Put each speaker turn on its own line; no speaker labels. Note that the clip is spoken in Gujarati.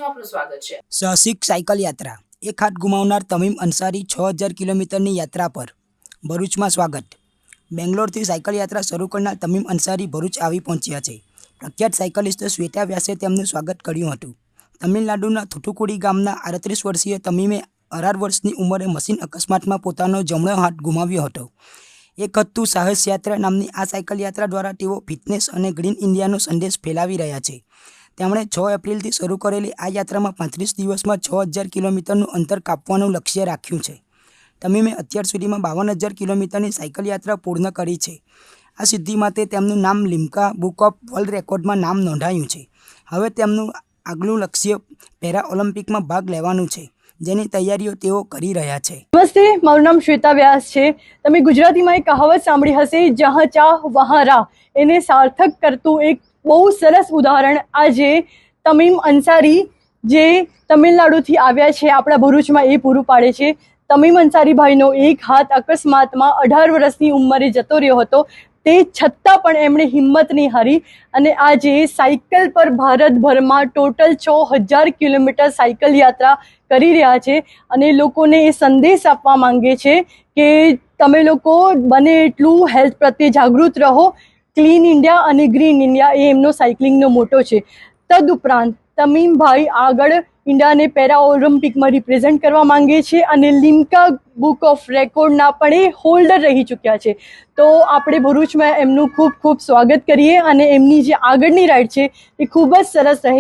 આપનું સ્વાગત છે।
સાહસિક સાયકલ યાત્રા એક હાથ ગુમાવનાર તમીમ અંસારી 6000 કિલોમીટરની યાત્રા પર ભરૂચમાં સ્વાગત। બેંગ્લોરથી સાયકલ યાત્રા શરૂ કરનાર તમીમ અંસારી ભરૂચ આવી પહોંચ્યા છે। પ્રખ્યાત સાયકલિસ્ટ શ્વેતા વ્યાસે તેમનું સ્વાગત કર્યું હતું। તમિલનાડુના થુથુકુડી ગામના 38 વર્ષીય તમીમે 18 વર્ષની ઉંમરે મશીન અકસ્માતમાં પોતાનો જમણો હાથ ગુમાવ્યો હતો। એક હતું સાહસ યાત્રા નામની આ સાયકલ યાત્રા દ્વારા તેઓ ફિટનેસ અને ગ્રીન ઇન્ડિયાનો સંદેશ ફેલાવી રહ્યા છે। તેમણે 6 એપ્રિલથી શરૂ કરેલી આ યાત્રામાં 35 દિવસમાં 6000 કિલોમીટરનું અંતર કાપવાનું લક્ષ્ય રાખ્યું છે। તમીમે અત્યાર સુધીમાં 52000 કિલોમીટરની સાયકલ યાત્રા પૂર્ણ કરી છે। આ સિદ્ધિ માટે તેમનું નામ લિમ્કા બુક ઓફ વર્લ્ડ રેકોર્ડમાં નામ નોંધાયું છે। હવે તેમનું આગલું લક્ષ્ય પેરા ઓલિમ્પિકમાં ભાગ લેવાનું છે, જેની તૈયારીઓ તેઓ કરી રહ્યા છે।
નમસ્તે, મારું નામ શ્વેતા વ્યાસ છે। તમે ગુજરાતીમાં એક કહાવત સાંભળી હશે, જહાં ચાહ વહાં રાહ। એને સાર્થક કરતું એક બહુ સરસ ઉદાહરણ આજે તમીમ અંસારી જે તમિલનાડુથી આવ્યા છે આપણા ભરૂચમાં એ પૂરું પાડે છે। તમીમ અંસારી ભાઈનો એક હાથ અકસ્માતમાં 18 વર્ષની ઉંમરે જતો રહ્યો હતો, તે છતાં પણ એમણે હિંમત નહીં હારી અને આજે સાયકલ પર ભારતભરમાં ટોટલ 6000 કિલોમીટર સાયકલ યાત્રા કરી રહ્યા છે અને લોકોને એ સંદેશ આપવા માંગે છે કે તમે લોકો બને એટલું હેલ્થ પ્રત્યે જાગૃત રહો। ક્લીન ઇન્ડિયા અને ગ્રીન ઇન્ડિયા એ એમનો સાયકલિંગનો મોટો છે। તદુપરાંત તમીમભાઈ આગળ ઇન્ડિયાને પેરા ઓલિમ્પિકમાં રિપ્રેઝેન્ટ કરવા માંગે છે અને લિમ્કા બુક ઓફ રેકોર્ડના પણ એ હોલ્ડર રહી ચૂક્યા છે। તો આપણે ભરૂચમાં એમનું ખૂબ ખૂબ સ્વાગત કરીએ અને એમની જે આગળની રાઈડ છે એ ખૂબ જ સરસ રહે